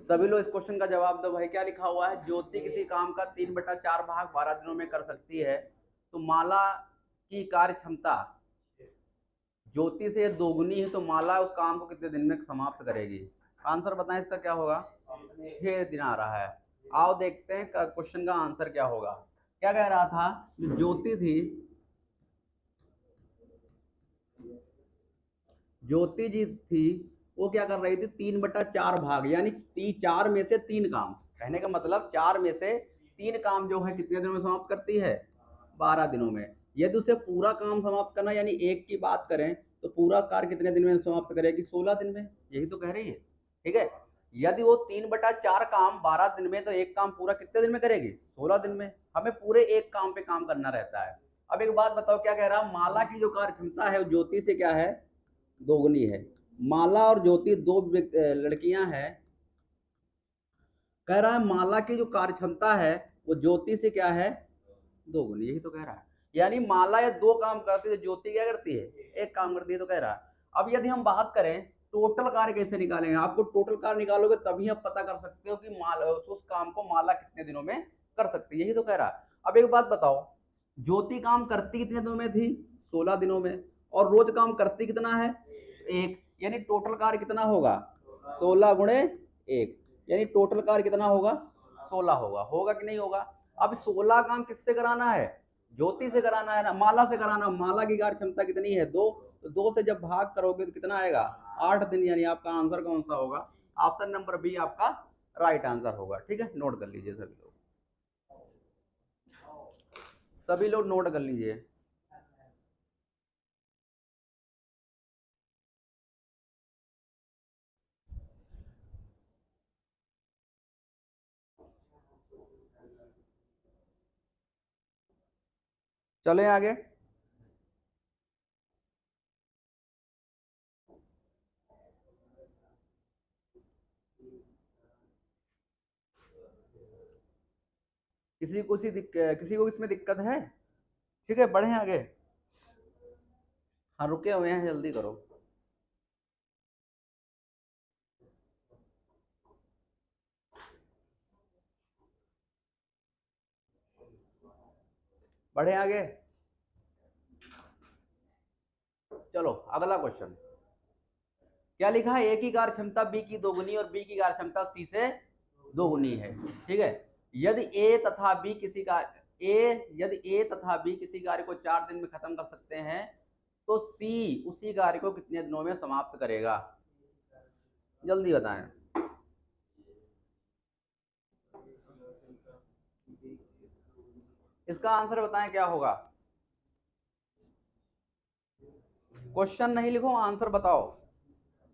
सभी लोग इस क्वेश्चन का जवाब दो भाई। क्या लिखा हुआ है? ज्योति किसी काम का 3/4 भाग 12 दिनों में कर सकती है, तो माला की कार्य क्षमता ज्योति से दोगुनी है, तो माला उस काम को कितने दिन में समाप्त करेगी? आंसर बताएं इसका क्या होगा? 6 दिन आ रहा है। आओ देखते हैं क्वेश्चन का आंसर क्या होगा। क्या कह रहा था? जो ज्योति थी, ज्योति जी थी, वो क्या कर रही थी? 3/4 भाग, यानी 4 में से 3 काम। कहने का मतलब 4 में से 3 काम जो है कितने दिनों में समाप्त करती है? 12 दिनों में। यदि उसे पूरा काम समाप्त करना यानी एक की बात करें, तो पूरा कार्य कितने दिन में समाप्त करेगी? 16 दिन में। यही तो कह रही है। ठीक है, यदि वो 3/4 काम 12 दिन में, तो एक काम पूरा कितने दिन में करेगी? 16 दिन में। हमें पूरे एक काम पे काम करना रहता है। अब एक बात बताओ, क्या कह रहा? माला की जो कार्य क्षमता है वो ज्योति से क्या है? दोगुनी है। माला और ज्योति दो लड़कियां हैं। कह रहा है माला की जो कार्य क्षमता है वो ज्योति से क्या है? दोगुनी। यही तो कह रहा है। यानी माला ये 2 काम करती है, ज्योति क्या करती है? एक काम करती है, तो कह रहा है। अब यदि हम बात करें टोटल कार्य कैसे निकालेंगे, आपको टोटल कार्य निकालोगे तभी आप पता कर सकते हो कि माला उस काम को माला कितने दिनों में कर सकती है। यही तो कह रहा है। अब एक बात बताओ, ज्योति काम करती कितने दिनों में थी? 16 दिनों में। और रोज काम करती कितना है? 1। यानी टोटल कार्य कितना होगा? 16 गुणे 1, यानी टोटल कार्य कितना होगा? 16 होगा। होगा कि नहीं होगा? अब 16 काम किससे कराना है? ज्योति से कराना है ना, माला से कराना। माला की कार्य क्षमता कितनी है? 2। तो 2 से जब भाग करोगे तो कितना आएगा? 8 दिन। यानी आपका आंसर कौन सा होगा? ऑप्शन नंबर बी आपका राइट आंसर होगा। ठीक है, नोट कर लीजिए सभी लोग, सभी लोग नोट कर लीजिए। चलें आगे। किसी को इसमें दिक्कत है? ठीक है, बढ़े आगे। हाँ, रुके हुए हैं, जल्दी करो। बढ़े आगे। चलो अगला क्वेश्चन। क्या लिखा है? ए की कार्य क्षमता बी की दोगुनी और बी की कार्य क्षमता सी से दोगुनी है। ठीक है, यदि ए तथा बी किसी कार्य यदि ए तथा बी किसी कार्य को 4 दिन में खत्म कर सकते हैं, तो सी उसी कार्य को कितने दिनों में समाप्त करेगा? जल्दी बताएं। इसका आंसर बताएं क्या होगा? क्वेश्चन नहीं लिखो, आंसर बताओ।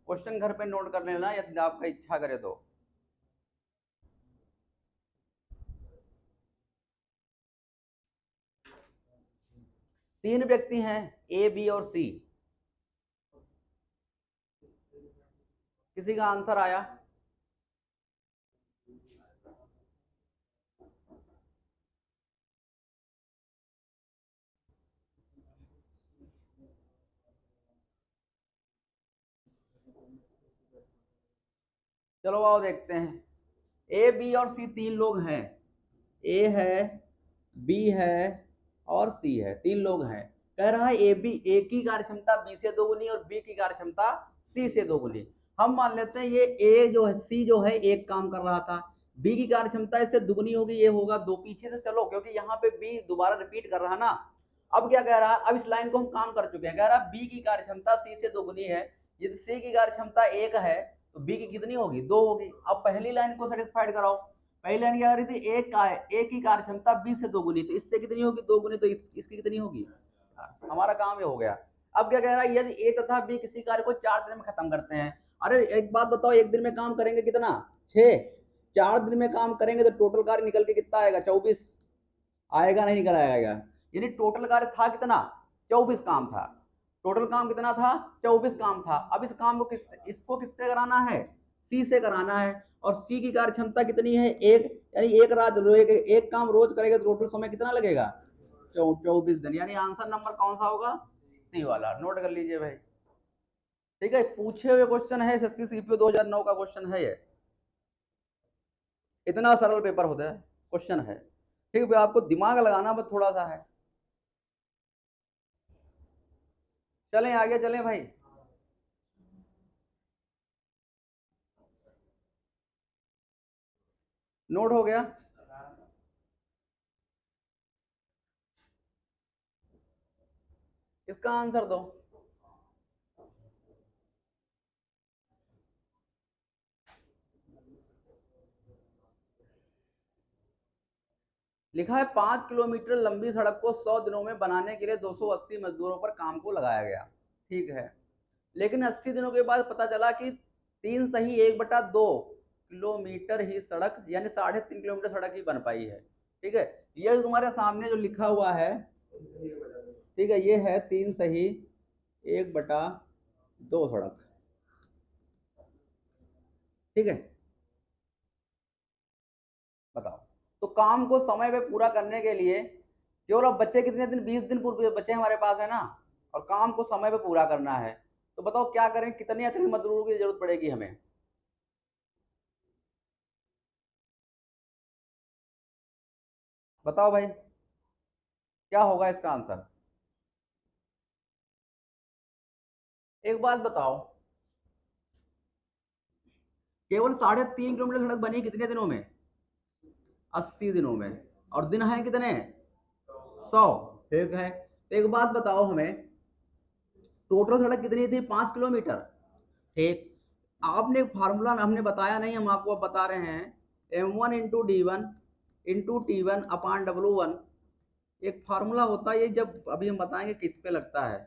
क्वेश्चन घर पे नोट कर लेना यदि आपका इच्छा करे तो। तीन व्यक्ति हैं, ए बी और सी। किसी का आंसर आया? चलो आओ देखते हैं। ए बी और सी 3 लोग हैं। ए है, बी है और सी है। 3 लोग हैं। कह रहा है ए बी, ए की कार्य क्षमता बी से दोगुनी और बी की कार्य क्षमता सी से दोगुनी। हम मान लेते हैं ये ए जो है, सी जो है एक काम कर रहा था, बी की कार्य क्षमता इससे दुगनी होगी, ये होगा 2। पीछे से चलो, क्योंकि यहाँ पे बी दोबारा रिपीट कर रहा है ना। अब क्या कह रहा है? अब इस लाइन को हम काम कर चुके हैं। कह रहा है बी की कार्य क्षमता सी से दोगुनी है। यदि सी की कार्य क्षमता 1 है, तो बी की कितनी होगी? 2 होगी। अब पहली लाइन को सेटिस्फाइड कराओ। पहली लाइन क्या करी थी? एक का है, एक की कार्य क्षमता 20 से दोगुनी, तो इससे कितनी होगी? दोगुनी। तो इसकी कितनी होगी? हमारा काम ये हो गया। अब क्या कह रहा है? यदि ए तथा बी किसी कार्य को 4 दिन में खत्म करते हैं। अरे एक बात बताओ, एक दिन में काम करेंगे कितना? 6। 4 दिन में काम करेंगे तो टोटल कार्य निकल के कितना आएगा? 24 आएगा, नहीं निकल आएगा? यानी टोटल कार्य था कितना? 24 काम था। टोटल काम कितना था? 24 काम था। अब इस काम को इसको किससे कराना है? सी से कराना है। और सी की कार्य क्षमता कितनी है? 1। यानी एक काम रोज करेगा तो टोटल समय कितना लगेगा? 24 दिन। यानी आंसर नंबर कौन सा होगा? सी वाला। नोट कर लीजिए भाई। ठीक है, पूछे हुए क्वेश्चन है, एसएससी सीपीओ 2009 का क्वेश्चन है ये। इतना सरल पेपर होता है, क्वेश्चन है। ठीक है भाई, आपको दिमाग लगाना बस थोड़ा सा है। चलें आगे चलें भाई। नोट हो गया? इसका आंसर दो। लिखा है 5 किलोमीटर लंबी सड़क को 100 दिनों में बनाने के लिए 280 मजदूरों पर काम को लगाया गया। ठीक है, लेकिन 80 दिनों के बाद पता चला कि 3 सही 1/2 किलोमीटर ही सड़क यानी 3.5 किलोमीटर सड़क ही बन पाई है। ठीक है, ये तुम्हारे सामने जो लिखा हुआ है, ठीक है, ये है 3 सही 1/2 सड़क। ठीक है, बताओ। तो काम को समय पे पूरा करने के लिए केवल अब बच्चे कितने दिन, 20 दिन पूरे बच्चे हमारे पास है ना, और काम को समय पे पूरा करना है। तो बताओ क्या करें, कितने अतिरिक्त मजदूरों की जरूरत पड़ेगी हमें? बताओ भाई, क्या होगा इसका आंसर? एक बात बताओ, केवल 3.5 किलोमीटर सड़क बनी कितने दिनों में? 80 दिनों में। और दिन है कितने? 100। ठीक है, तो एक बात बताओ हमें, टोटल सड़क कितनी थी? 5 किलोमीटर। ठीक, आपने एक फार्मूला हमने बताया नहीं, हम आपको अब बता रहे हैं। M1 × D1 × T1 एक फार्मूला होता है, ये जब अभी हम बताएंगे किस पे लगता है।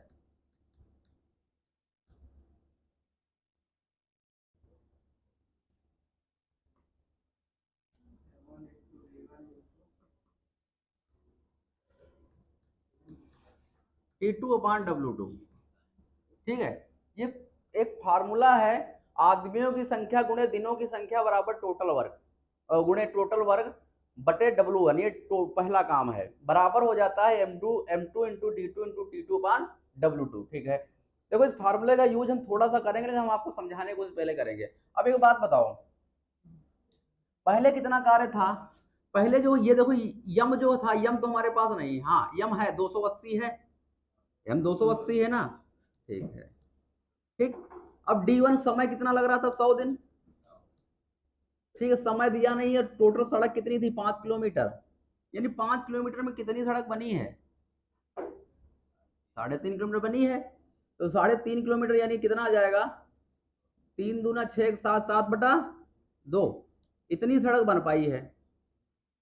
T2/W2। ठीक है, ये एक फार्मूला है। आदमियों की संख्या गुणे दिनों की संख्या बराबर टोटल वर्क, गुणे टोटल वर्क बटे W1। ये पहला काम है, बराबर हो जाता है M2 × D2 × T2 ठीक है। देखो, इस फार्मूले का यूज हम थोड़ा सा करेंगे, लेकिन हम आपको समझाने को पहले करेंगे। अब एक बात बताओ, पहले कितना कार्य था? पहले जो ये देखो, यम जो था, यम तो हमारे पास नहीं, हाँ यम है 280 है, यम 280 है ना। ठीक है, ठीक। अब D1 समय कितना लग रहा था? 100 दिन। ठीक है, समय दिया नहीं है। टोटल सड़क कितनी थी? 5 किलोमीटर। यानी 5 किलोमीटर में कितनी सड़क बनी है? 3.5 किलोमीटर बनी है। तो 3.5 किलोमीटर यानी कितना आ जाएगा? 3 दूना 6, 7/7। इतनी सड़क बन पाई है,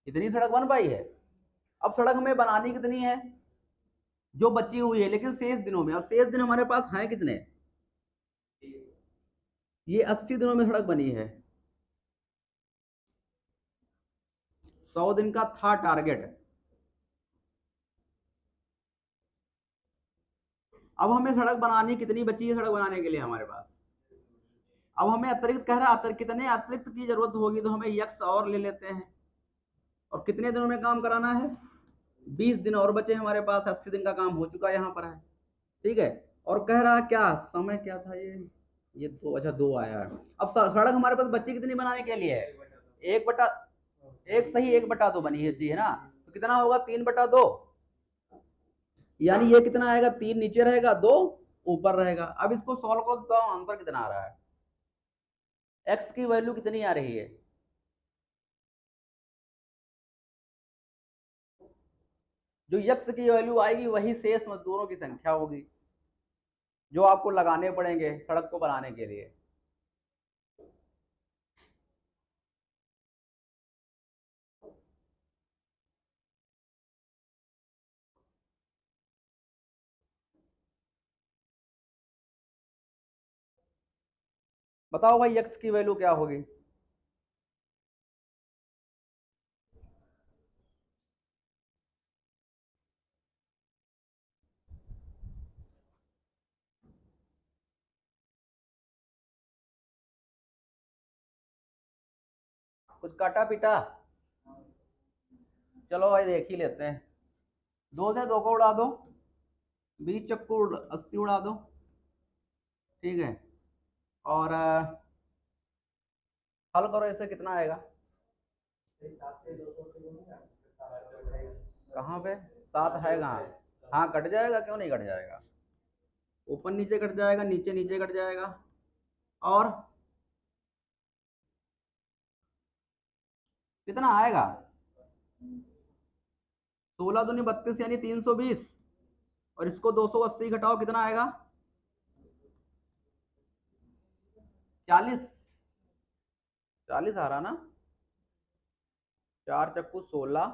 इतनी सड़क बन पाई है। अब सड़क हमें बनानी कितनी है? जो बची हुई है, लेकिन शेष दिनों में। अब शेष दिन हमारे पास हैं कितने? ये 80 दिनों में सड़क बनी है। 100 दिन का था टारगेट। अब हमें सड़क बनानी कितनी बची है? सड़क बनाने के लिए हमारे पास अब हमें अतिरिक्त कह रहा है, कितने अतिरिक्त की जरूरत होगी, तो हमें यक्स और ले लेते हैं। और कितने दिनों में काम कराना है? 20 दिन और बचे हमारे पास। 80 दिन का काम हो चुका है, यहाँ पर है। ठीक है, और कह रहा क्या समय क्या था? ये दो, अच्छा 2 आया है। अब सड़क हमारे पास बच्ची कितनी बनाने के लिए है? 1/1 बनी है जी, है ना। तो कितना होगा? 3/2। यानी ये कितना आएगा? 3 नीचे रहेगा, 2 ऊपर रहेगा। अब इसको सॉल्व करो तो आंसर कितना आ रहा है? एक्स की वैल्यू कितनी आ रही है? जो यक्स की वैल्यू आएगी वही शेष मजदूरों की संख्या होगी, जो आपको लगाने पड़ेंगे सड़क को बनाने के लिए। बताओ भाई, यक्स की वैल्यू क्या होगी? कुछ काटा पीटा? चलो भाई, देख ही लेते हैं। 2 से 2 को उड़ा दो, 20 चक्कू 80 उड़ा दो। ठीक है, और हल करो, इससे कितना आएगा? कहाँ पे 7 है कहाँ? हाँ कट जाएगा, क्यों नहीं कट जाएगा, ऊपर नीचे कट जाएगा, नीचे नीचे कट जाएगा। और कितना आएगा? 16 दूनी 32 यानी 320, और इसको 280 घटाओ कितना आएगा? 40। 40 आ रहा ना, 4 चक्कू 16,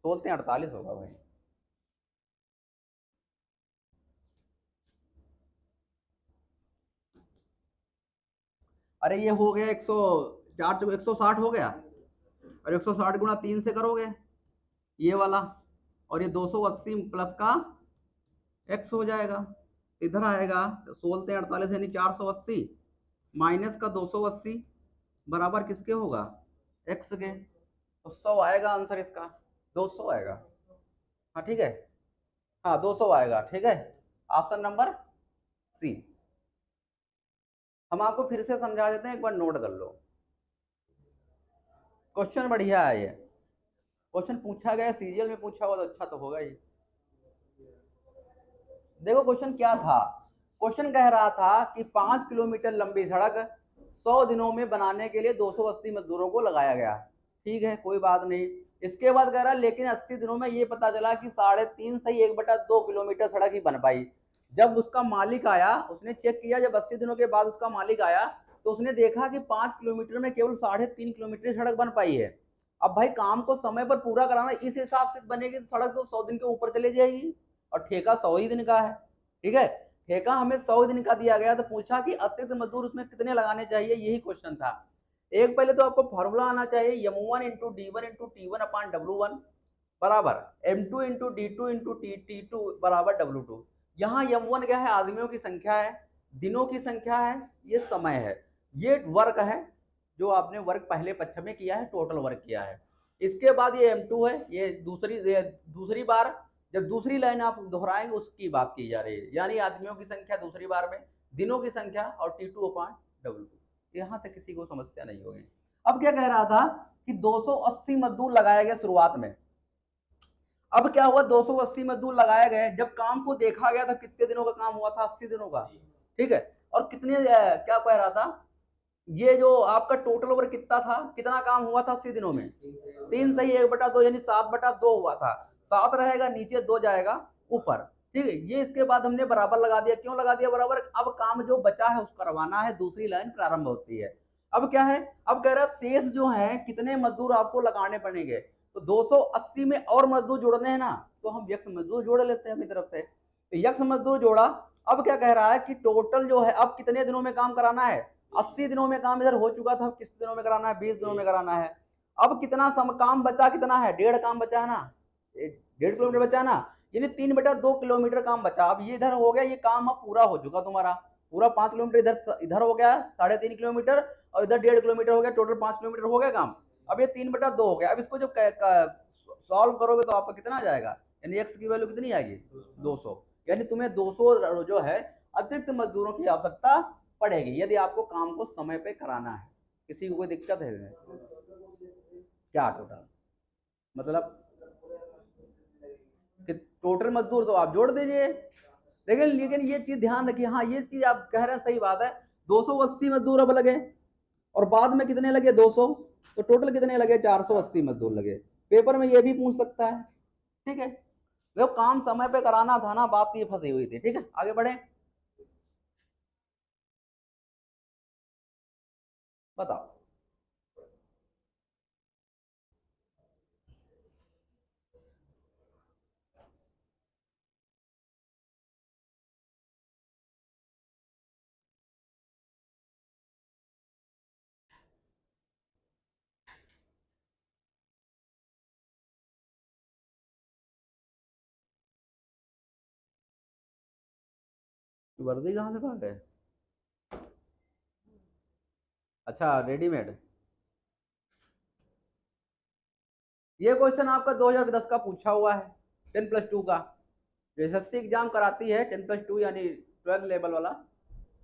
16 48 होगा भाई। अरे ये हो गया 100, 4 चक्कू 160 हो गया, और 160 गुणा 3 से करोगे ये वाला, और ये 280 प्लस का x हो जाएगा, इधर आएगा 16 48 यानी 480 माइनस का 280 बराबर किसके होगा? x के। तो 100 आएगा आंसर इसका, 200 आएगा। हाँ ठीक है, हाँ 200 आएगा, ठीक है, ऑप्शन नंबर सी। हम आपको फिर से समझा देते हैं, एक बार नोट कर लो। क्वेश्चन बढ़िया है ये, क्वेश्चन पूछा गया सीरियल में पूछा हुआ तो अच्छा तो होगा ही। देखो क्वेश्चन क्या था, क्वेश्चन कह रहा था कि 5 किलोमीटर लंबी सड़क 100 दिनों में बनाने के लिए 280 मजदूरों को लगाया गया। ठीक है कोई बात नहीं। इसके बाद कह रहा है लेकिन 80 दिनों में ये पता चला कि 3.5 सही 1/2 किलोमीटर सड़क ही बन पाई। जब उसका मालिक आया, उसने चेक किया, जब 80 दिनों के बाद उसका मालिक आया तो उसने देखा कि 5 किलोमीटर में केवल 3.5 किलोमीटर सड़क बन पाई है। अब भाई काम को समय पर पूरा कराना, इस हिसाब से बनेगी तो सड़क तो 100 दिन के ऊपर चले जाएगी, और ठेका 100 ही दिन का है। ठीक है, ठेका हमें 100 दिन का दिया गया, तो पूछा कि अतिरिक्त मजदूर उसमें कितने लगाने चाहिए, यही क्वेश्चन था। एक पहले तो आपको फॉर्मूला आना चाहिए, m1 इंटू डी1 इंटू टी1 अपान w1 बराबर m2 इंटू डी2 इंटू टी2 बराबर w2। यहाँ m1 क्या है? आदमियों की संख्या है, दिनों की संख्या है, ये समय है, ये वर्क है जो आपने वर्क पहले पक्ष में किया है, टोटल वर्क किया है। इसके बाद ये m2 है, ये दूसरी बार जब दूसरी लाइन आप दोहराएंगे उसकी बात की जा रही है, यानी आदमियों की संख्या दूसरी बार में, दिनों की संख्या और T2 अपान W2। यहां तक किसी को समस्या नहीं होगी। अब क्या कह रहा था कि 280 मजदूर लगाया गया शुरुआत में। अब क्या हुआ, 280 मजदूर लगाए गए, जब काम को देखा गया तो कितने दिनों का काम हुआ था? 80 दिनों का। ठीक है, और कितने क्या कह रहा था, ये जो आपका टोटल ओवर कितना था, कितना काम हुआ था 80 दिनों में? 3 सही 1/2 यानी 7/2 हुआ था। 7 रहेगा नीचे, 2 जाएगा ऊपर। ठीक है, ये इसके बाद हमने बराबर लगा दिया। क्यों लगा दिया बराबर? अब काम जो बचा है उसको करवाना है, दूसरी लाइन प्रारंभ होती है। अब क्या है, अब कह रहा है शेष जो है कितने मजदूर आपको लगाने पड़ेंगे, तो 280 में और मजदूर जोड़ने हैं ना, तो हम यक्ष मजदूर जोड़ लेते हैं अपनी तरफ से। तो यक्ष मजदूर जोड़ा। अब क्या कह रहा है कि टोटल जो है अब कितने दिनों में काम कराना है? 80 दिनों में काम इधर हो चुका था, किस दिनों में कराना है? 20 दिनों में कराना है। अब कितना काम बचा, कितना है? 1.5 काम बचा है ना, 1.5 किलोमीटर बचा ना, यानी 3/2 किलोमीटर काम बचा। अब ये इधर हो गया, ये काम अब पूरा हो चुका तुम्हारा, पूरा 5 किलोमीटर इधर इधर हो गया 3.5 किलोमीटर, और इधर 1.5 किलोमीटर हो गया, टोटल 5 किलोमीटर हो गया काम। अब ये 3/2 हो गया। अब इसको जब सॉल्व करोगे तो आपका कितना आ जाएगा, यानी एक्स की वैल्यू कितनी आएगी? 200। यानी तुम्हें 200 जो है अतिरिक्त मजदूरों की आवश्यकता पड़ेगी, यदि आपको काम को समय पे कराना है। किसी को कोई दिक्कत है क्या? टोटल मतलब कि टोटल मजदूर तो आप जोड़ दीजिए, लेकिन लेकिन ये चीज ध्यान रखिए, हाँ ये चीज आप कह रहे हैं सही बात है, 280 मजदूर अब लगे, और बाद में कितने लगे? 200। तो टोटल कितने लगे? 480 मजदूर लगे। पेपर में ये भी पूछ सकता है। ठीक है, जब काम समय पे कराना था ना, बात ये फंसी हुई थी। ठीक है, आगे बढ़े, बताओ। वर्दी कहाँ से भाग गए? अच्छा रेडीमेड। ये क्वेश्चन आपका 2010 का पूछा हुआ है, 10+2 का, जो एसएससी एग्जाम कराती है 10+2 यानी 12 लेवल वाला,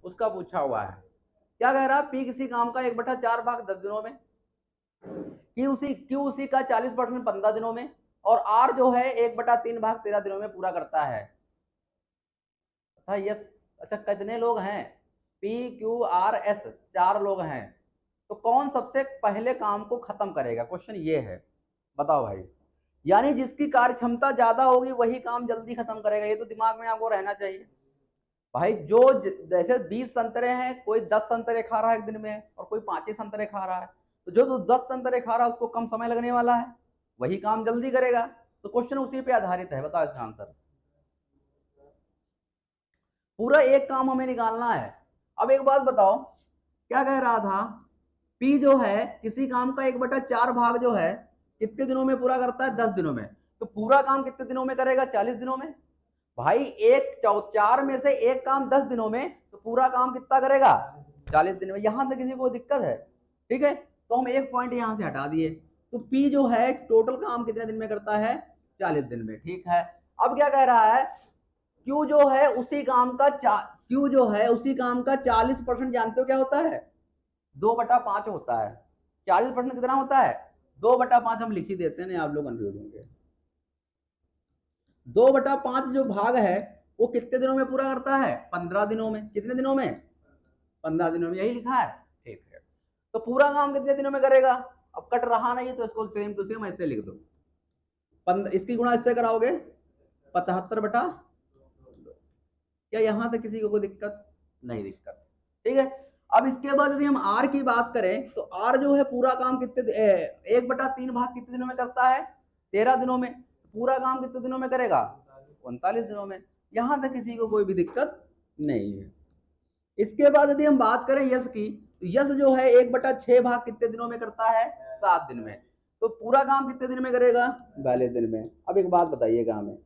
उसका पूछा हुआ है। क्या कह रहा है, पी किसी काम का 1/4 भाग 10 दिनों में। क्यू उसी का 40% 15 दिनों में, और आर जो है 1/3 भाग 13 दिनों में पूरा करता है। अच्छा यस, अच्छा कितने लोग हैं? पी क्यू आर एस, 4 लोग हैं। तो कौन सबसे पहले काम को खत्म करेगा, क्वेश्चन ये है, बताओ भाई। यानी जिसकी कार्य क्षमता ज्यादा होगी वही काम जल्दी खत्म करेगा, ये तो दिमाग में आपको रहना चाहिए भाई। जैसे 20 संतरे हैं, कोई 10 संतरे खा रहा है एक दिन में, और कोई 5 ही संतरे खा रहा है, तो जो तो 10 संतरे खा रहा है उसको कम समय लगने वाला है, वही काम जल्दी करेगा। तो क्वेश्चन उसी पे आधारित है, बताओ इसका आंसर। पूरा एक काम हमें निकालना है। अब एक बात बताओ, क्या कह रहा था, पी जो है किसी काम का 1/4 भाग जो है कितने दिनों में पूरा करता है? 10 दिनों में। तो पूरा काम कितने दिनों में करेगा? 40 दिनों में। भाई एक 4 में से एक काम 10 दिनों में, तो पूरा काम कितना करेगा? 40 दिन में। यहां तक किसी को दिक्कत है? ठीक है, तो हम एक पॉइंट यहां से हटा दिए। तो पी जो है टोटल काम कितने दिन में करता है? 40 दिन में। ठीक है, अब क्या कह रहा है, क्यू जो है उसी काम का क्यू जो है उसी काम का 40% जानते हो क्या होता है? 2/5 होता है। 40% कितना होता है? 2/5। हम लिख ही देते हैं, नहीं आप लोग कंफ्यूज होंगे। 2/5 जो भाग है वो कितने दिनों में पूरा करता है? 15 दिनों में। कितने दिनों में? 15 दिनों में, यही लिखा है। ठीक है, तो पूरा काम कितने दिनों में करेगा? अब कट रहा नहीं तो इसको सेम टू सेम ऐसे लिख दो, इसकी गुणा इससे कराओगे 75/, क्या यहां तक किसी को कोई दिक्कत? नहीं दिक्कत। ठीक है, अब इसके बाद यदि हम आर की बात करें तो आर जो है पूरा काम कितने 1/3 भाग कितने दिनों में करता है? 13 दिनों में। पूरा काम कितने दिनों में करेगा? 39 दिनों में। यहां तक किसी को कोई भी दिक्कत नहीं है। इसके बाद यदि हम बात करें यश की, तो यश जो है 1/6 भाग कितने दिनों में करता है? 7 दिन में। तो पूरा काम कितने दिन में करेगा? 42 दिन में। अब एक बात बताइएगा हमें,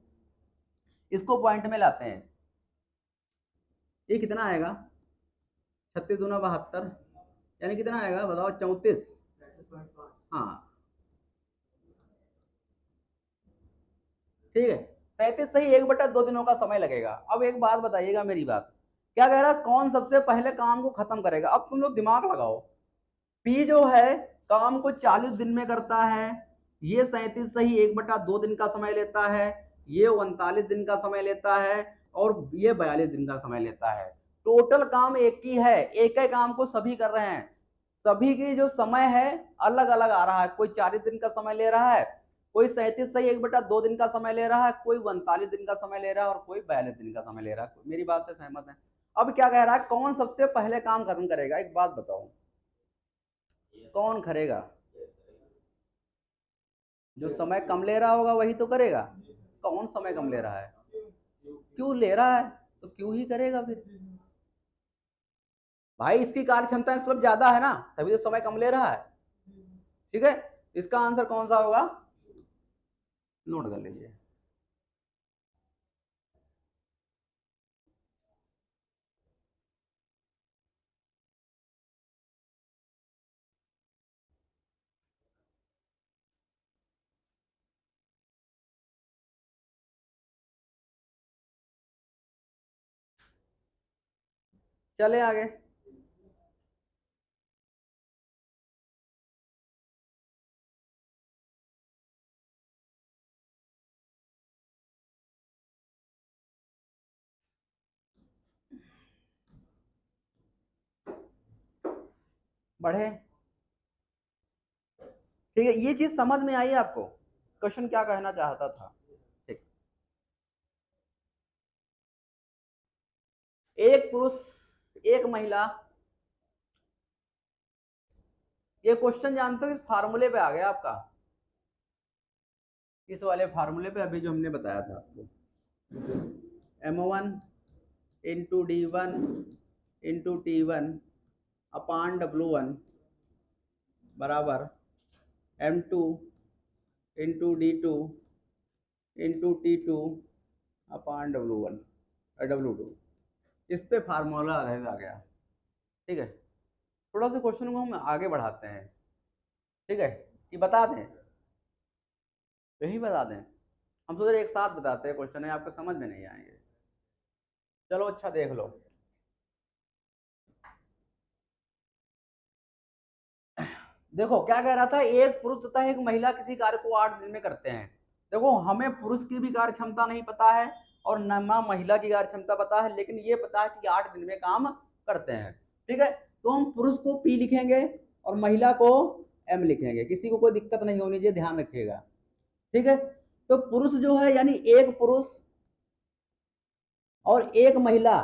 इसको पॉइंट में लाते हैं, ये कितना आएगा? 36 दूना 72, यानी कितना आएगा बताओ? 34। हाँ ठीक है, 37 सही, 1/2 दिनों का समय लगेगा। अब एक बात बताइएगा मेरी बात, क्या कह रहा है, कौन सबसे पहले काम को खत्म करेगा? अब तुम लोग दिमाग लगाओ, पी जो है काम को 40 दिन में करता है, ये 37 सही 1/2 दिन का समय लेता है, ये 39 दिन का समय लेता है, और ये 42 दिन का समय लेता है। टोटल काम एक ही है, एक ही काम को सभी कर रहे हैं। सभी की जो समय है अलग अलग आ रहा है, कोई 40 दिन का समय ले रहा है, कोई 37 सही 1/2 दिन का समय ले रहा है, कोई 39 दिन का समय ले रहा है, और कोई 42 दिन का समय ले रहा है। मेरी बात से सहमत है? अब क्या कह रहा है, कौन सबसे पहले काम खत्म करेगा? एक बात बताओ, कौन करेगा? जो समय कम ले रहा होगा वही तो करेगा। कौन समय कम ले रहा है? क्यों ले रहा है, तो क्यों ही करेगा फिर। भाई इसकी कार्य क्षमता इस वक्त ज्यादा है ना, तभी तो समय कम ले रहा है। ठीक है, इसका आंसर कौन सा होगा? नोट कर लीजिए। चले आगे। बढ़े। ठीक है, ये चीज समझ में आई आपको, क्वेश्चन क्या कहना चाहता था? ठीक, एक पुरुष एक महिला, ये क्वेश्चन जानते हो इस फार्मूले पे आ गया आपका, इस वाले फार्मूले पे अभी जो हमने बताया था आपको, M1 into D1 into T1 अपान W1 बराबर M2 into D2 into T2 अपान W1 W2। इस पे फार्मूला आ गया। ठीक है, थोड़ा सा क्वेश्चन को हम आगे बढ़ाते हैं। ठीक है, ये बता दें, यही बता दें, हम सोच रहे एक साथ बताते हैं क्वेश्चन है, आपको समझ में नहीं आएंगे। चलो अच्छा देख लो, देखो क्या कह रहा था, एक पुरुष तथा एक महिला किसी कार्य को 8 दिन में करते हैं। देखो हमें पुरुष की भी कार्य क्षमता नहीं पता है और न महिला की कार्य क्षमता पता है, लेकिन ये पता है कि 8 दिन में काम करते हैं। ठीक है, तो हम पुरुष को P लिखेंगे और महिला को M लिखेंगे, किसी को कोई दिक्कत नहीं होनी चाहिए, ध्यान रखिएगा। ठीक है, तो पुरुष जो है यानी एक पुरुष और एक महिला,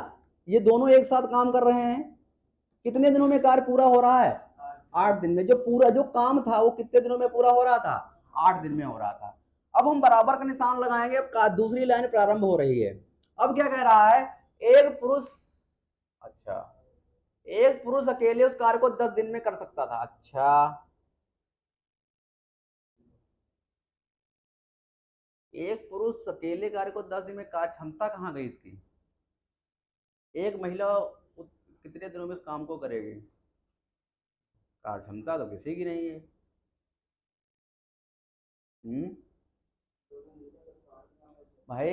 ये दोनों एक साथ काम कर रहे हैं। कितने दिनों में कार्य पूरा हो रहा है? 8 दिन में। जो पूरा जो काम था वो कितने दिनों में पूरा हो रहा था? 8 दिन में हो रहा था। अब हम बराबर का निशान लगाएंगे, अब दूसरी लाइन प्रारंभ हो रही है। अब क्या कह रहा है, एक पुरुष, अच्छा, एक पुरुष अकेले उस कार्य को 10 दिन में कर सकता था। अच्छा, एक पुरुष अकेले कार्य को 10 दिन में, कार्य क्षमता कहां गई इसकी? एक महिला कितने दिनों में इस काम को करेगी? कार्य क्षमता तो किसी की नहीं है। भाई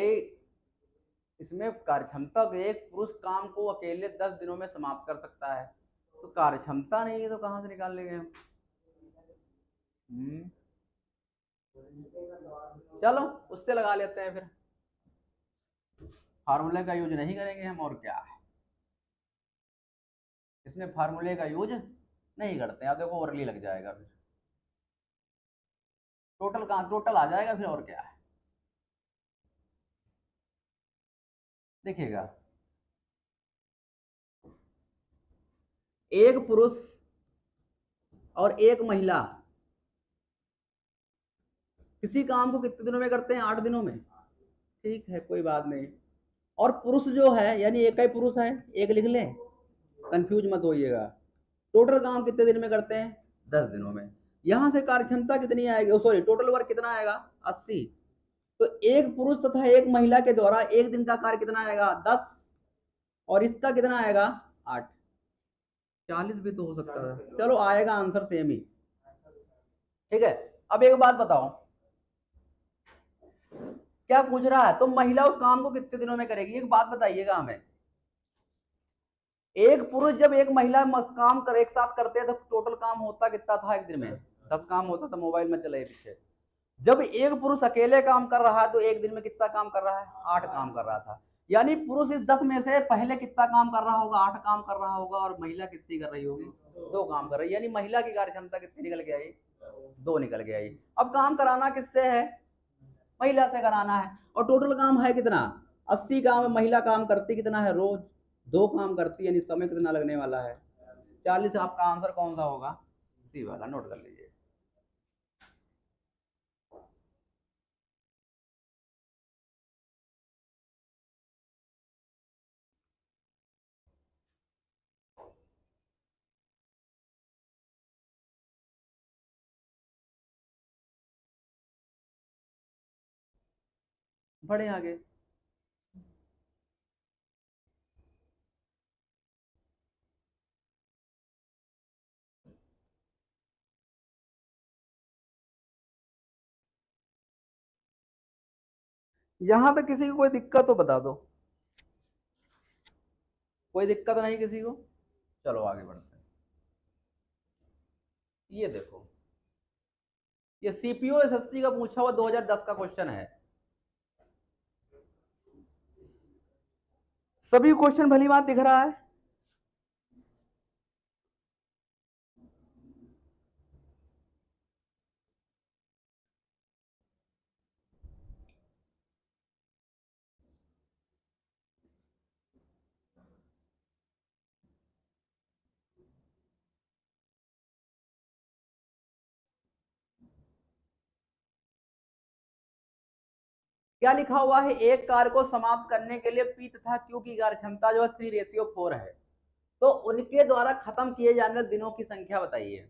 इसमें कार्य क्षमता, एक पुरुष काम को अकेले 10 दिनों में समाप्त कर सकता है, तो कार्य क्षमता नहीं है तो कहां से निकाल लेंगे हम? चलो उससे लगा लेते हैं, फिर फार्मूले का यूज नहीं करेंगे हम, और क्या है, इसमें फार्मूले का यूज नहीं करते हैं। अब देखो ओरली लग जाएगा, फिर टोटल कहाँ, टोटल आ जाएगा फिर, और क्या है, देखिएगा। एक पुरुष और एक महिला किसी काम को कितने दिनों में करते हैं? 8 दिनों में। ठीक है, कोई बात नहीं। और पुरुष जो है यानी एक ही पुरुष है, एक लिख लें, कंफ्यूज मत होइएगा। टोटल काम कितने दिन में करते हैं? 10 दिनों में। यहां से कार्य क्षमता कितनी आएगी, सॉरी टोटल वर्क कितना आएगा? 80। तो एक पुरुष तथा एक महिला के द्वारा एक दिन का कार्य कितना आएगा? 10। और इसका कितना आएगा? 8। 40 भी तो हो सकता है, चलो आएगा आंसर सेम ही। ठीक है, अब एक बात बताओ, क्या पूछ रहा है, तो महिला उस काम को कितने दिनों में करेगी? एक बात बताइएगा हमें, एक पुरुष जब एक महिला काम कर एक साथ करते हैं तो टोटल काम होता कितना था एक दिन में? 10 काम होता था। मोबाइल में चले पीछे। जब एक पुरुष अकेले काम कर रहा है तो एक दिन में कितना काम कर रहा है? 8 काम कर रहा था। यानी पुरुष इस 10 में से पहले कितना काम कर रहा होगा? 8 काम कर रहा होगा। और महिला कितनी कर रही होगी? 2 काम कर रही है। यानी महिला की कार्य क्षमता कितनी निकल के आई? 2 निकल के आई। अब काम कराना किससे है? महिला से कराना है। और टोटल काम है कितना? 80 काम है। महिला काम करती कितना है? रोज 2 काम करती है, यानी समय कितना लगने वाला है? 40। आपका आंसर कौन सा होगा? सी वाला, नोट कर लीजिए। बढ़े आगे। यहां तक किसी को कोई दिक्कत तो बता दो। कोई दिक्कत नहीं किसी को? चलो आगे बढ़ते हैं। ये देखो, ये सीपीओ एसएससी का पूछा हुआ 2010 का क्वेश्चन है। सभी क्वेश्चन भली बात दिख रहा है। क्या लिखा हुआ है? एक कार्य को समाप्त करने के लिए पी तथा क्यू की कार्य क्षमता जो है 3:4 है। तो उनके द्वारा खत्म किए जाने वाले दिनों की संख्या बताइए।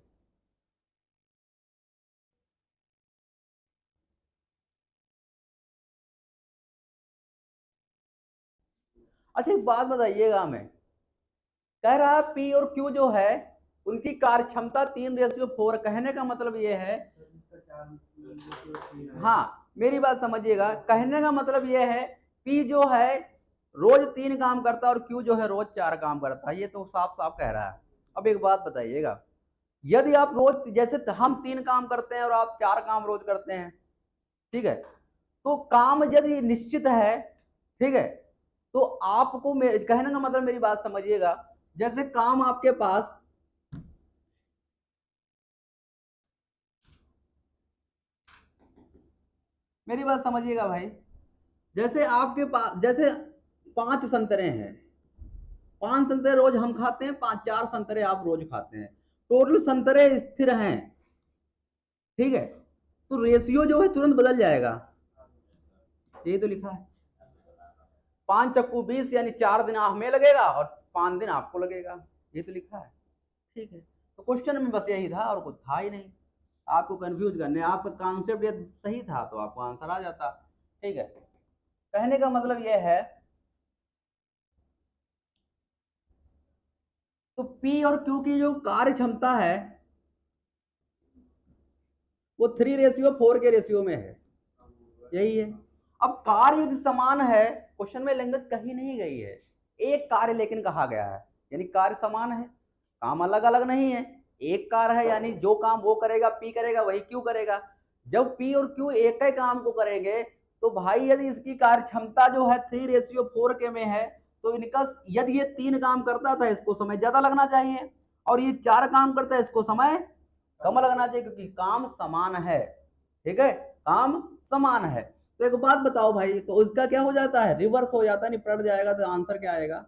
अच्छा एक बात बताइएगा हमें, कह रहा है पी और क्यू जो है उनकी कार्य क्षमता 3:4। कहने का मतलब ये है, हाँ मेरी बात समझिएगा, कहने का मतलब ये है पी जो है रोज 3 काम करता है और क्यू जो है रोज 4 काम करता है। ये तो साफ साफ कह रहा है। अब एक बात बताइएगा, यदि आप रोज, जैसे हम 3 काम करते हैं और आप 4 काम रोज करते हैं, ठीक है, तो काम यदि निश्चित है, ठीक है, तो आपको कहने का मतलब, मेरी बात समझिएगा, जैसे काम आपके पास, मेरी बात समझिएगा भाई, जैसे आपके पास, जैसे 5 संतरे हैं, 5 संतरे रोज हम खाते हैं, 4 संतरे आप रोज खाते हैं, टोटल संतरे स्थिर हैं, ठीक है, तो रेशियो जो है तुरंत बदल जाएगा। यही तो लिखा है, 5 चक्कू 20, यानी 4 दिन हमें लगेगा और 5 दिन आपको लगेगा, ये तो लिखा है, ठीक है। तो क्वेश्चन में बस यही था और कुछ था ही नहीं, आपको कंफ्यूज करने, आपका कॉन्सेप्ट ये सही था तो आपको आंसर आ जाता, ठीक है। कहने का मतलब यह है, तो P और Q की जो कार्य क्षमता है वो 3:4 के रेशियो में है, यही है। अब कार्य यदि समान है, क्वेश्चन में लैंग्वेज कहीं नहीं गई है, एक कार्य लेकिन कहा गया है, यानी कार्य समान है, काम अलग अलग नहीं है, एक कार्य है, यानी जो काम वो करेगा P करेगा वही Q करेगा। जब P और Q एक ही काम को करेंगे तो भाई यदि इसकी कार्य क्षमता जो है 3:4 के में है, तो इनका, यदि ये 3 काम करता था इसको समय ज्यादा लगना चाहिए, और ये 4 काम करता है इसको समय कम लगना चाहिए, क्योंकि काम समान है, ठीक है, काम समान है। तो एक बात बताओ भाई, तो उसका क्या हो जाता है, रिवर्स हो जाता है, नहीं पलट जाएगा, तो आंसर क्या आएगा,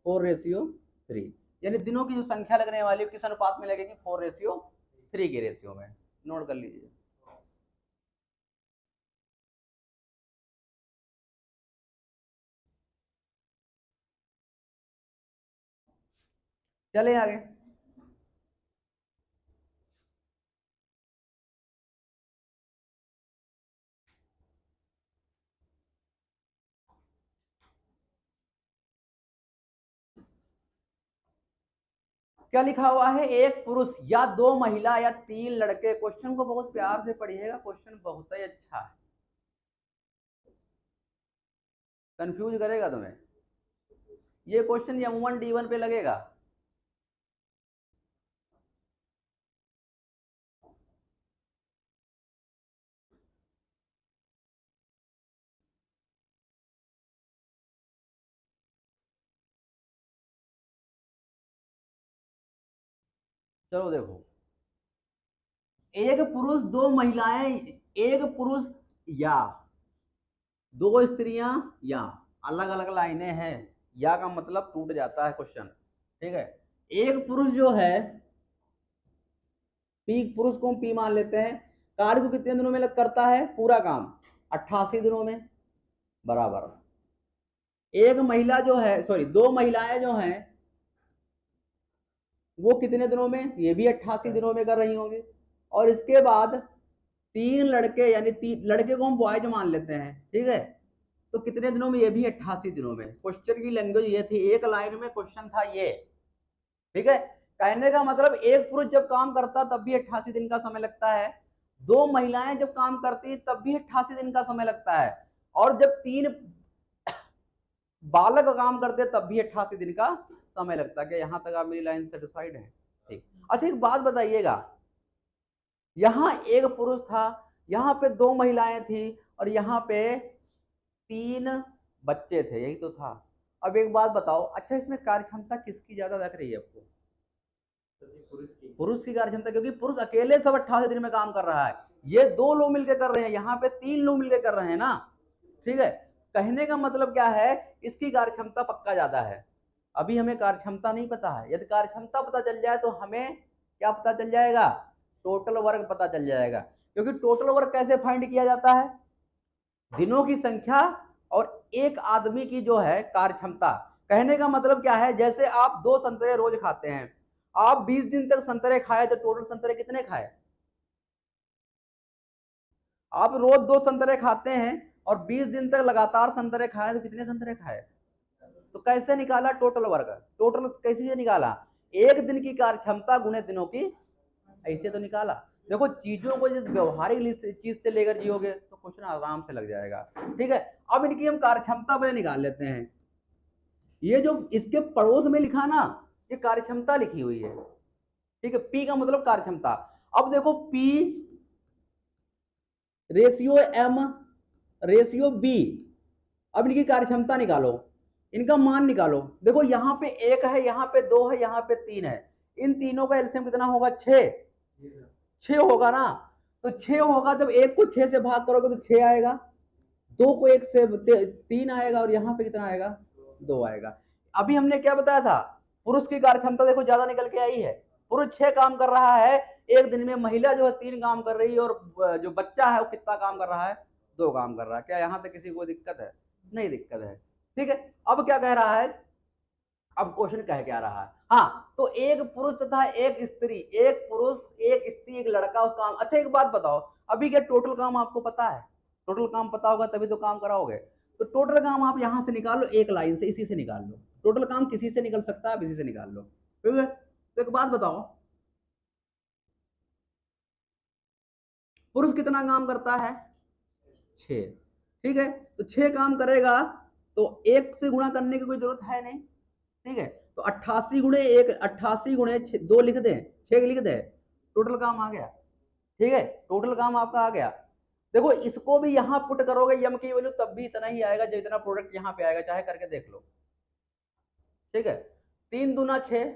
4:3, यानी दिनों की जो संख्या लगने वाली है किस अनुपात में लगेगी, 4:3 के रेशियो में, नोट कर लीजिए। चले आगे, क्या लिखा हुआ है, एक पुरुष या 2 महिला या 3 लड़के, क्वेश्चन को बहुत प्यार से पढ़िएगा, क्वेश्चन बहुत ही अच्छा है, कंफ्यूज करेगा तुम्हें, ये क्वेश्चन M1 D1 पे लगेगा। चलो देखो, एक पुरुष 2 महिलाएं, एक पुरुष या 2 स्त्रियां, या अलग अलग लाइनें हैं, या का मतलब टूट जाता है क्वेश्चन, ठीक है। एक पुरुष जो है, पी, पुरुष को हम पी मान लेते हैं, कार्य को कितने दिनों में करता है, पूरा काम 88 दिनों में, बराबर। एक महिला जो है, सॉरी, 2 महिलाएं जो हैं वो कितने दिनों में, ये भी 88 दिनों में कर रही होंगी, और इसके बाद 3 लड़के, यानी 3 लड़के को हम बॉयज मान लेते हैं, ठीक है, तो कितने दिनों में, ये भी 88 दिनों में। क्वेश्चन की लैंग्वेज ये थी, एक लाइन में क्वेश्चन था ये, ठीक है। कहने का मतलब, एक पुरुष जब काम करता तब भी 88 दिन का समय लगता है, 2 महिलाएं जब काम करती तब भी 88 दिन का समय लगता है, और जब 3 बालक काम करते तब भी 88 दिन का समय लगता है। क्या यहां तक आप मेरी लाइन सेटिस्फाइड है, ठीक। अच्छा एक बात बताइएगा, यहां एक पुरुष था, यहां पे 2 महिलाएं थी, और यहां पे 3 बच्चे थे, यही तो था। अब एक बात बताओ, अच्छा इसमें कार्य क्षमता किसकी ज्यादा लग रही है आपको, पुरुष की कार्य क्षमता, क्योंकि पुरुष अकेले सब 88 दिन में काम कर रहा है, ये 2 लोग मिलकर कर रहे हैं, यहाँ पे 3 लोग मिलकर कर रहे हैं ना, ठीक है। कहने का मतलब क्या है, इसकी कार्य क्षमता पक्का ज्यादा है। अभी हमें कार्य क्षमता नहीं पता है, यदि कार्य क्षमता पता चल जाए तो हमें क्या पता चल जाएगा, टोटल वर्क पता चल जाएगा, क्योंकि टोटल वर्क कैसे फाइंड किया जाता है, दिनों की संख्या और एक आदमी की जो है कार्य क्षमता। कहने का मतलब क्या है, जैसे आप 2 संतरे रोज खाते हैं, आप 20 दिन तक संतरे खाए तो टोटल संतरे कितने खाए, आप रोज 2 संतरे खाते हैं और 20 दिन तक लगातार संतरे खाए तो कितने संतरे खाए। तो कैसे निकाला टोटल वर्क, टोटल कैसे निकाला, एक दिन की कार्य क्षमता गुणे दिनों की, ऐसे तो निकाला। देखो चीजों को जिस व्यवहारिक चीज से लेकर जियोगे तो क्वेश्चन आराम से लग जाएगा, ठीक है। अब इनकी हम कार्य क्षमता पहले निकाल लेते हैं, ये जो इसके पड़ोस में लिखा ना, ये कार्य क्षमता लिखी हुई है, ठीक है, पी का मतलब कार्य क्षमता। अब देखो P ratio M ratio B, अब इनकी कार्य क्षमता निकालो, इनका मान निकालो। देखो यहाँ पे एक है, यहाँ पे दो है, यहाँ पे तीन है, इन तीनों का एलसीएम कितना होगा? 6। 6 होगा ना, तो 6 होगा, जब एक को 6 से भाग करोगे तो 6 आएगा, दो को एक से 3 आएगा, और यहाँ पे कितना आएगा? 2 आएगा। अभी हमने क्या बताया था? पुरुष की कार्य क्षमता देखो ज्यादा निकल के आई है, पुरुष 6 काम कर रहा है एक दिन में, महिला जो है 3 काम कर रही है, और जो बच्चा है वो कितना काम कर रहा है? 2 काम कर रहा है। क्या यहाँ तक किसी को दिक्कत है? नहीं दिक्कत है। ठीक है, अब क्या कह रहा है? अब क्वेश्चन कह क्या रहा है? हाँ, तो एक पुरुष तथा एक स्त्री, एक पुरुष एक स्त्री एक लड़का उस काम। अच्छा एक बात बताओ, अभी क्या टोटल काम आपको पता है? टोटल काम पता होगा तभी तो काम कराओगे। तो टोटल काम आप यहां से निकाल लो, एक लाइन से, इसी से निकाल लो। टोटल काम किसी से निकल सकता है, आप इसी से निकाल लो। ठीक है, तो एक बात बताओ, पुरुष कितना काम करता है? 6। ठीक है, तो 6 काम करेगा, तो एक से गुणा करने की कोई जरूरत है नहीं। ठीक है, तो 88 गुणे एक, 88 गुणे 2 लिख दें, 6 लिख दें, टोटल काम आ गया। ठीक है, टोटल काम आपका आ गया। देखो इसको भी यहां पुट करोगे यम की वैल्यू, तब भी इतना ही आएगा जितना प्रोडक्ट यहां पे आएगा, चाहे करके देख लो। ठीक है, 3 दूना 6,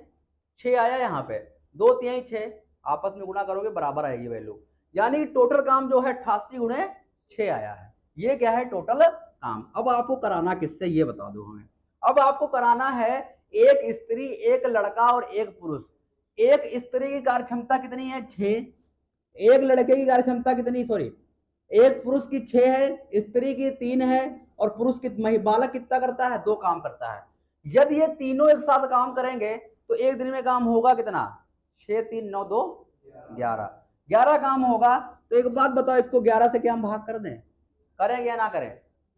6 आया यहाँ पे, 2 तिहाई 6, आपस में गुणा करोगे बराबर आएगी वैल्यू। यानी टोटल काम जो है 88 गुणे 6 आया है। ये क्या है? टोटल काम। अब आपको कराना किससे ये बता दो हमें। अब आपको कराना है एक स्त्री एक लड़का और एक पुरुष। एक स्त्री की कार्य क्षमता कितनी है? 6। एक लड़के की कार्य क्षमता कितनी, सॉरी, एक पुरुष की 6 है, स्त्री की 3 है, और पुरुष की बालक कितना करता है? 2 काम करता है। यदि ये तीनों एक साथ काम करेंगे तो एक दिन में काम होगा कितना? 6 3 9 2 11, 11 काम होगा। तो एक बात बताओ, इसको 11 से क्या हम भाग कर दें? करें या ना करें?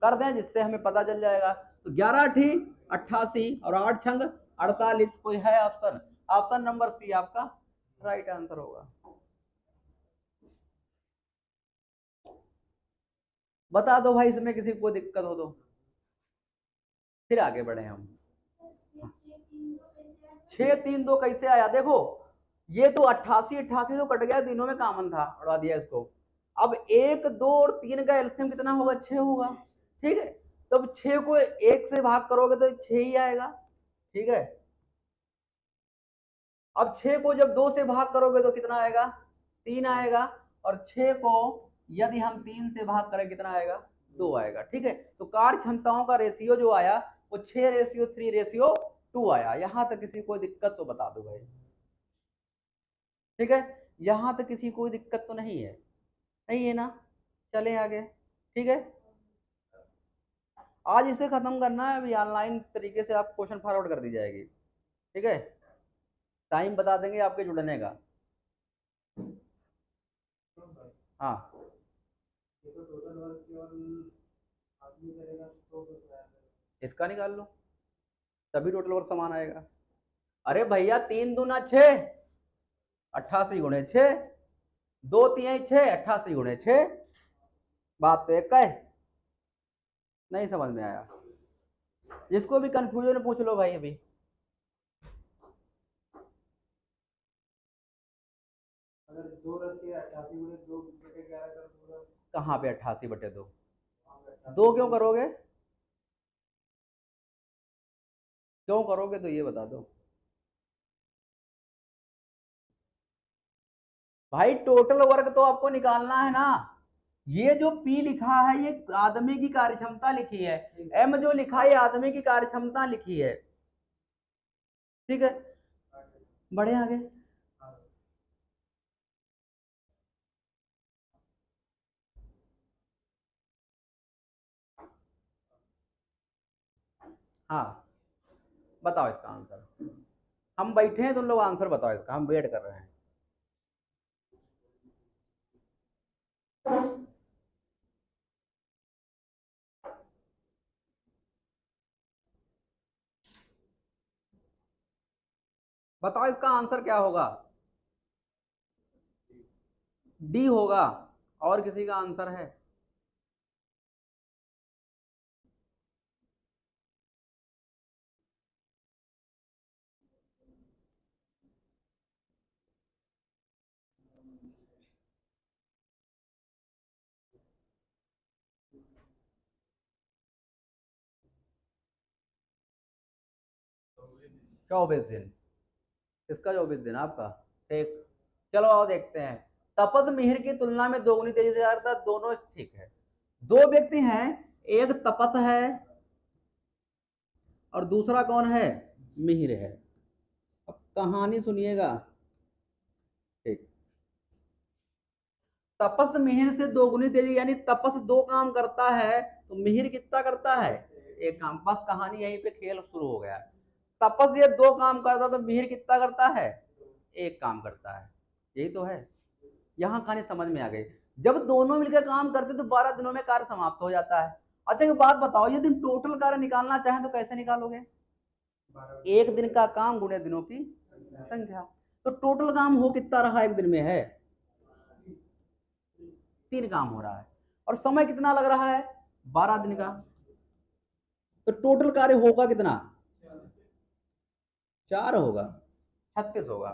कर दें, जिससे हमें पता चल जाएगा। तो 11 ठीक 88 और 8 छंग 48, कोई है ऑप्शन? ऑप्शन नंबर सी आपका राइट आंसर होगा। बता दो भाई, इसमें किसी को दिक्कत हो तो फिर आगे बढ़े हम। 6 3 2 कैसे आया? देखो ये तो 88 88 तो कट गया, दिनों में कॉमन था, उड़ा दिया इसको। अब 1 2 और 3 का एलसीएम कितना होगा? 6 होगा। ठीक है, तब 6 को 1 से भाग करोगे तो 6 ही आएगा। ठीक है, अब 6 को जब 2 से भाग करोगे तो कितना आएगा? 3 आएगा। और 6 को यदि हम 3 से भाग करें कितना आएगा? 2 आएगा। ठीक है, तो कार्य क्षमताओं का रेशियो जो आया वो 6:3:2 आया। यहां तक किसी को दिक्कत तो बता दो भाई। ठीक है, यहां तक किसी को दिक्कत तो नहीं है? नहीं है ना? चले आगे। ठीक है, आज इसे खत्म करना है, अभी ऑनलाइन तरीके से आप क्वेश्चन फॉरवर्ड कर दी जाएगी। ठीक है, टाइम बता देंगे आपके जुड़ने का। हाँ, इसका निकाल लो, तभी टोटल वर्क समान आएगा। अरे भैया 3 दूना 6, 88 गुणे 6, 2 तिहाई 6, 88 गुणे 6, बात तो एक है। नहीं समझ में आया? जिसको भी कंफ्यूजन पूछ लो भाई अभी। अगर 2 रखिए 88/2 कहाँ पे 88/2? 2 क्यों करोगे? क्यों करोगे तो ये बता दो भाई। टोटल वर्क तो आपको निकालना है ना। ये जो पी लिखा है ये आदमी की कार्यक्षमता लिखी है, एम जो लिखा है आदमी की कार्यक्षमता लिखी है। ठीक है, बढ़े आगे। हाँ, बताओ इसका आंसर। हम बैठे हैं, तुम लोग आंसर बताओ इसका, हम वेट कर रहे हैं। बताओ इसका आंसर क्या होगा? डी होगा। और किसी का आंसर है? 24 दिन। किसका 24 दिन? आपका। ठीक। चलो आओ देखते हैं। तपस मिहिर की तुलना में दोगुनी तेजी से आता है, दोनों ठीक है। दो व्यक्ति हैं, एक तपस है और दूसरा कौन है? मिहिर है। अब कहानी सुनिएगा। ठीक। तपस मिहिर से दोगुनी तेजी, यानी तपस दो काम करता है तो मिहिर कितना करता है? एक काम। बस कहानी यहीं पे खेल शुरू हो गया। तपस ये दो काम करता तो मिहिर कितना करता है? एक काम करता है। यही तो है। यहां कहानी समझ में आ गई। जब दोनों मिलकर काम करते तो 12 दिनों में कार्य समाप्त हो जाता है। अच्छा एक बात बताओ, यदि टोटल कार्य निकालना चाहें तो कैसे निकालोगे? एक दिन का काम गुणे दिनों की संख्या। तो टोटल काम हो कितना रहा एक दिन में? है 3 काम हो रहा है। और समय कितना लग रहा है? 12 दिन का। तो टोटल कार्य होगा कितना? 4 होगा, 36 होगा।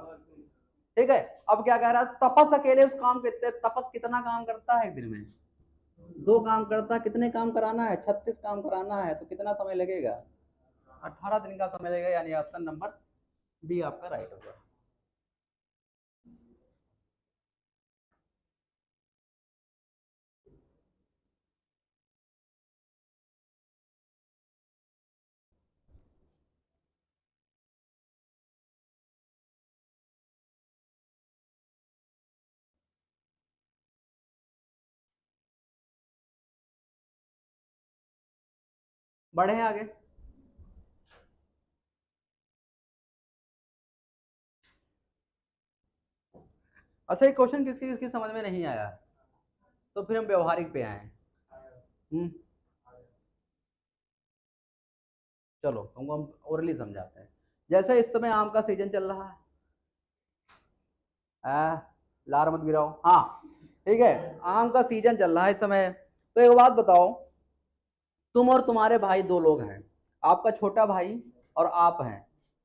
ठीक है। अब क्या कह रहा है? तपस अकेले उस काम करते, तपस कितना काम करता है एक दिन में? 2 काम करता है। कितने काम कराना है? 36 काम कराना है। तो कितना समय लगेगा? 18 दिन का समय लगेगा। यानी ऑप्शन नंबर बी आपका राइट होगा। बढ़े आगे। अच्छा ये क्वेश्चन किसकी किसकी समझ में नहीं आया? तो फिर हम व्यवहारिक पे आए। हम्म चलो तुमको हम ओरली समझाते हैं। जैसे इस समय आम का सीजन चल रहा है। लार मत गिराओ। हाँ ठीक है। आम का सीजन चल रहा है इस समय। तो एक बात बताओ, तुम और तुम्हारे भाई 2 लोग हैं। आपका छोटा भाई और आप हैं।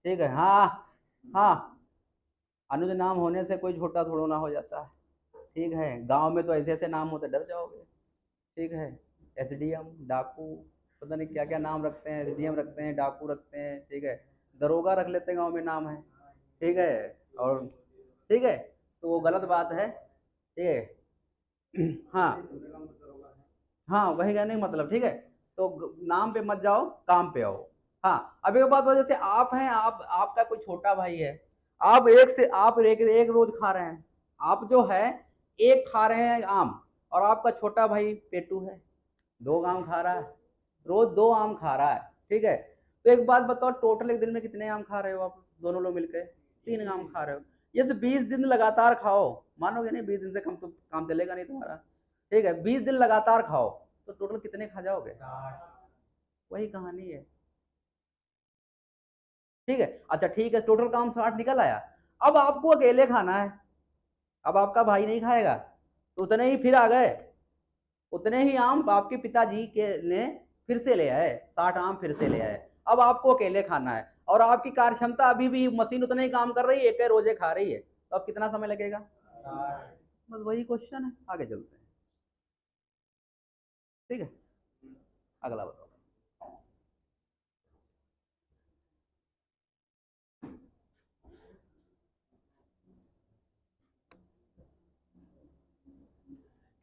ठीक है। हाँ हाँ। अनुज नाम होने से कोई छोटा थोड़ा ना हो जाता है। ठीक है। गांव में तो ऐसे ऐसे नाम होते डर जाओगे। ठीक है। एसडीएम, डाकू, पता नहीं क्या क्या नाम रखते हैं। एसडीएम रखते हैं, डाकू रखते हैं। ठीक है। दरोगा रख लेते हैं, गांव में नाम है। ठीक है। और ठीक है। तो वो गलत बात है। ठीक है। हाँ हाँ वही कहने का मतलब। ठीक है। तो नाम पे मत जाओ, काम पे आओ। हाँ। अब एक बात बताओ, जैसे आप हैं, आप आपका कोई छोटा भाई है। आप एक रोज खा रहे हैं। आप जो है एक खा रहे हैं आम, और आपका छोटा भाई पेटू है 2 आम खा रहा है। रोज 2 आम खा रहा है। ठीक है। तो एक बात बताओ, टोटल एक दिन में कितने आम खा रहे हो आप दोनों लोग मिलकर? 3 आम खा रहे हो। ये तो 20 दिन लगातार खाओ। मानोगे नहीं, 20 दिन से कम तो काम चलेगा नहीं तुम्हारा। ठीक है। 20 दिन लगातार खाओ तो टोटल कितने खा जाओगे? वही कहानी है। ठीक है। अच्छा ठीक है, टोटल काम 60 निकल आया। अब आपको अकेले खाना है। अब आपका भाई नहीं खाएगा तो उतने ही फिर आ गए। उतने ही आम आपके पिताजी के ने फिर से ले आए, 60 आम फिर से ले आए। अब आपको अकेले खाना है और आपकी कार्य क्षमता अभी भी मशीन उतना ही काम कर रही है, एक रोजे खा रही है। तो अब कितना समय लगेगा? बस वही क्वेश्चन है। आगे चलते हैं। ठीक है। अगला बताओ।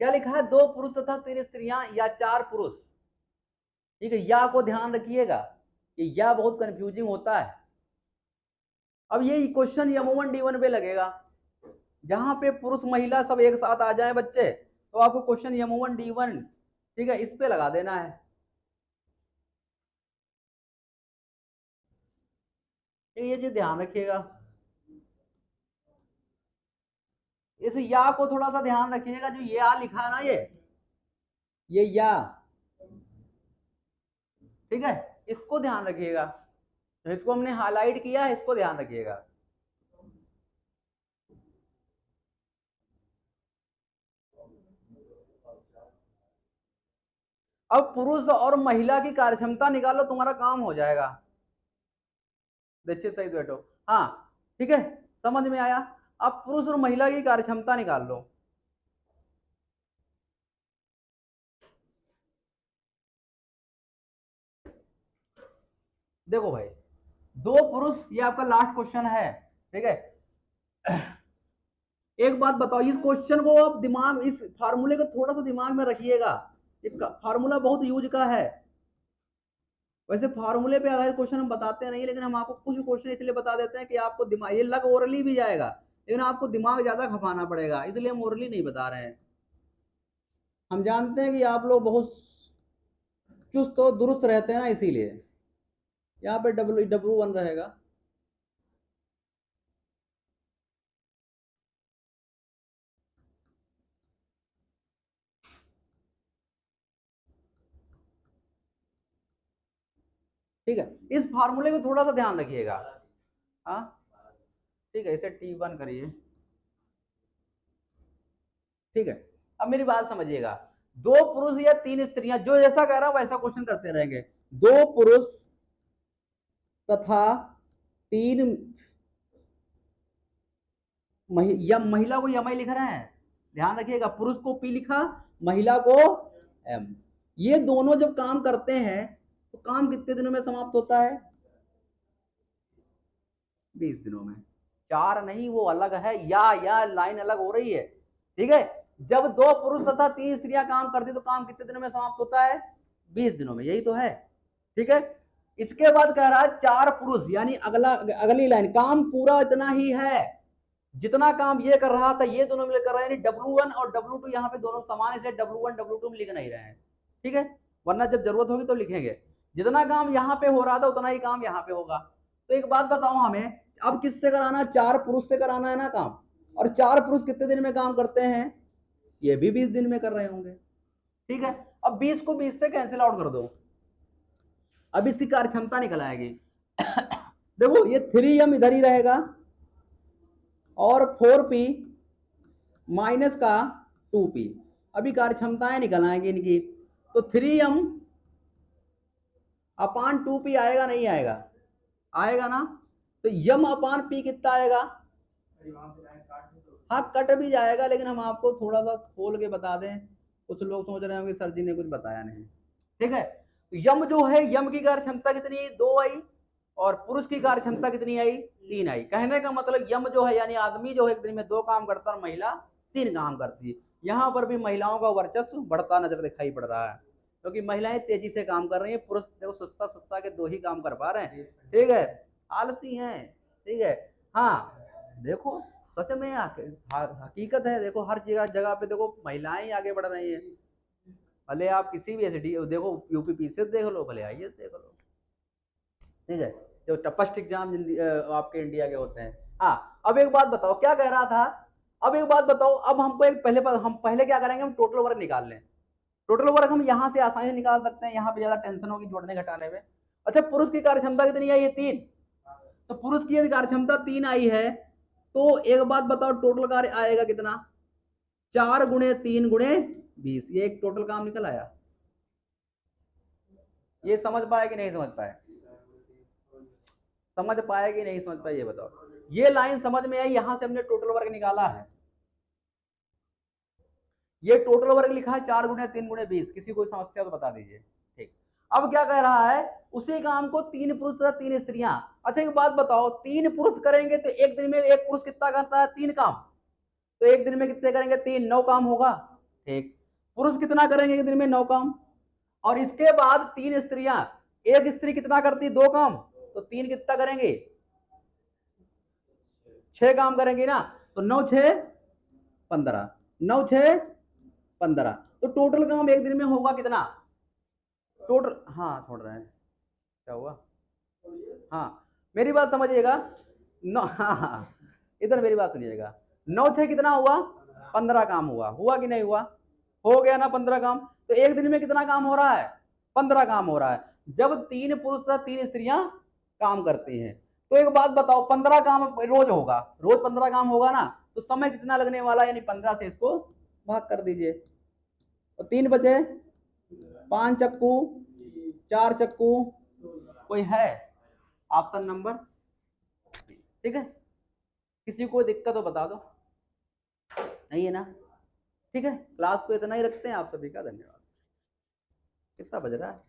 क्या लिखा है? 2 पुरुष तथा 3 स्त्रियां या 4 पुरुष। ठीक है। या को ध्यान रखिएगा, ये या बहुत कंफ्यूजिंग होता है। अब ये क्वेश्चन यमोमन D1 पे लगेगा। जहां पे पुरुष महिला सब एक साथ आ जाए बच्चे, तो आपको क्वेश्चन यमोमन D1, ठीक है, इस पे लगा देना है। ये चीज ध्यान रखिएगा। इस या को थोड़ा सा ध्यान रखिएगा। जो ये आ लिखा है ना, ये या, ठीक है, इसको ध्यान रखिएगा। तो इसको हमने हाईलाइट किया है, इसको ध्यान रखिएगा। अब पुरुष और महिला की कार्यक्षमता निकालो, तुम्हारा काम हो जाएगा। देखिए सही बैठो। हाँ ठीक है। समझ में आया? अब पुरुष और महिला की कार्यक्षमता निकाल लो। देखो भाई, दो पुरुष, ये आपका लास्ट क्वेश्चन है, ठीक है। एक बात बताओ, इस क्वेश्चन को आप दिमाग, इस फार्मूले को थोड़ा सा दिमाग में रखिएगा, इसका फार्मूला बहुत यूज का है। वैसे फार्मूले पे आधारित क्वेश्चन हम बताते नहीं, लेकिन हम आपको कुछ क्वेश्चन इसलिए बता देते हैं कि आपको दिमाग, ये लग ओरली भी जाएगा लेकिन आपको दिमाग ज्यादा खपाना पड़ेगा, इसलिए हम ओरली नहीं बता रहे हैं। हम जानते हैं कि आप लोग बहुत चुस्त और दुरुस्त रहते हैं ना, इसीलिए यहाँ पे W1 रहेगा। ठीक है, इस फार्मूले को थोड़ा सा ध्यान रखिएगा। हाँ ठीक है, इसे T1 करिए। ठीक है, अब मेरी बात समझिएगा, दो पुरुष या तीन स्त्रियां, जो जैसा कह रहा हूं वैसा क्वेश्चन करते रहेंगे। दो पुरुष तथा तीन महिला को यम लिख रहे हैं, ध्यान रखिएगा, पुरुष को P लिखा, महिला को M। ये दोनों जब काम करते हैं तो काम कितने दिनों में समाप्त होता है? 20 दिनों में। चार नहीं, वो अलग है, या लाइन अलग हो रही है, ठीक है। जब दो पुरुष तथा तीन स्त्रियां काम करती तो काम कितने दिनों में समाप्त होता है? 20 दिनों में, यही तो है, ठीक है। इसके बाद कह रहा है चार पुरुष, यानी अगली लाइन, काम पूरा इतना ही है जितना काम ये कर रहा था ये दोनों मिलकर कर रहे हैं, यानी W1 और W2 यहाँ पे दोनों समान, इसलिए W1 W2 में लिख नहीं रहे हैं, ठीक है, वरना जब जरूरत होगी तो लिखेंगे। जितना काम यहाँ पे हो रहा था उतना ही काम यहाँ पे होगा। तो एक बात बताओ हमें, अब किससे कराना? चार पुरुष से कराना है ना काम, और चार पुरुष कितने दिन में काम करते हैं? ये भी 20 दिन में कर रहे होंगे, ठीक है। अब 20 को 20 से कैंसिल आउट कर दो, अब इसकी कार्य क्षमता निकल आएगी। देखो ये 3m इधर ही रहेगा और 4p माइनस का 2p, अभी कार्य क्षमताएं निकल आएंगी इनकी। तो 3m अपान 2p आएगा नहीं आएगा? आएगा ना। तो यम अपान p कितना आएगा? हाँ कट भी जाएगा, लेकिन हम आपको थोड़ा सा खोल के बता दें, कुछ लोग सोच रहे होंगे सर जी ने कुछ बताया नहीं, ठीक है। तो यम जो है, यम की कार्य क्षमता कितनी आई? 2 आई, और पुरुष की कार्य क्षमता कितनी आई? 3 आई। कहने का मतलब यम जो है, यानी आदमी जो है एक दिन में 2 काम करता है और महिला 3 काम करती है। यहाँ पर भी महिलाओं का वर्चस्व बढ़ता नजर दिखाई पड़ रहा है, क्योंकि महिलाएं तेजी से काम कर रही है, पुरुष देखो सुस्ता सुस्ता के 2 ही काम कर पा रहे हैं, ठीक है, आलसी हैं, ठीक है। हाँ देखो, सच में हकीकत है, देखो हर जगह जगह पे देखो महिलाएं आगे बढ़ रही है। भले आप किसी भी एसडी देखो, यूपी पीसीएस देख लो, भले आईएएस देख लो, ठीक है, जो टफेस्ट एग्जाम आपके इंडिया के होते हैं। हाँ अब एक बात बताओ, क्या कह रहा था, अब एक बात बताओ, अब हमको एक हम पहले क्या करेंगे, हम टोटल वर्क निकाल लें। टोटल वर्क हम यहाँ से आसानी से निकाल सकते हैं, यहाँ पे ज्यादा टेंशन होगी जोड़ने घटाने में। अच्छा पुरुष की कार्य क्षमता कितनी है? ये 3। तो पुरुष की यदि कार्य क्षमता 3 आई है, तो एक बात बताओ टोटल कार्य आएगा कितना? 4 गुणे 3 गुणे 20, ये एक टोटल काम निकल आया। ये समझ पाए कि नहीं समझ पाए? समझ पाए कि नहीं समझ पाए ये बताओ। ये लाइन समझ में आई, यहां से हमने टोटल वर्क निकाला है, ये टोटल वर्क लिखा है 4 गुणे 3 गुणे 20। किसी कोई समस्या तो बता दीजिए, ठीक। अब क्या कह रहा है, उसी काम को 3 पुरुष तथा 3 स्त्रियां। अच्छा एक बात बताओ, 3 पुरुष करेंगे तो एक दिन में एक पुरुष कितना करता है? 3 काम। तो एक दिन में कितने करेंगे? 3, 9 काम होगा, ठीक। पुरुष कितना करेंगे एक दिन में? 9 काम। और इसके बाद 3 स्त्रियां, एक स्त्री कितना करती? 2 काम, तो 3 कितना करेंगे? 6 काम करेंगे ना। तो 9 6 15, 9 6 15, तो टोटल काम एक दिन में होगा कितना? टोटल, हाँ छोड़ रहे हैं, क्या हुआ? हाँ मेरी बात समझिएगा, नौ, हाँ इधर मेरी बात सुनिएगा, 9 6 कितना हुआ? 15 काम हुआ, हुआ कि नहीं हुआ? हो गया ना 15 काम। तो एक दिन में कितना काम हो रहा है? 15 काम हो रहा है, जब 3 पुरुष या 3 स्त्रियां काम करती हैं। तो एक बात बताओ, 15 काम रोज होगा, रोज 15 काम होगा ना, तो समय कितना लगने वाला? यानी 15 से इसको भाग कर दीजिए, तो 3 बचे, 5 चक्कू, 4 चक्कू, कोई है ऑप्शन नंबर? ठीक है, किसी को दिक्कत हो बता दो, नहीं है ना? ठीक है, क्लास को इतना ही रखते हैं, आप सभी का धन्यवाद। कितना बज रहा है?